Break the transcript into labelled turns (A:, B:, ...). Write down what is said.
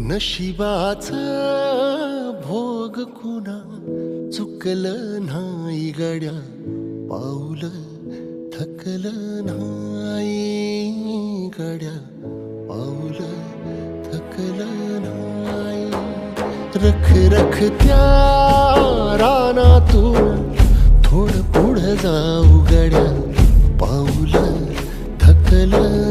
A: नशिबाचा भोग कुणा चुकलं नाही गड्या, पाऊल थकलं नाही गड्या, पाऊल थकलं नाही. रख रख त्या रानातून थोडं पुढं जाऊ गड्या, पाऊल थकलं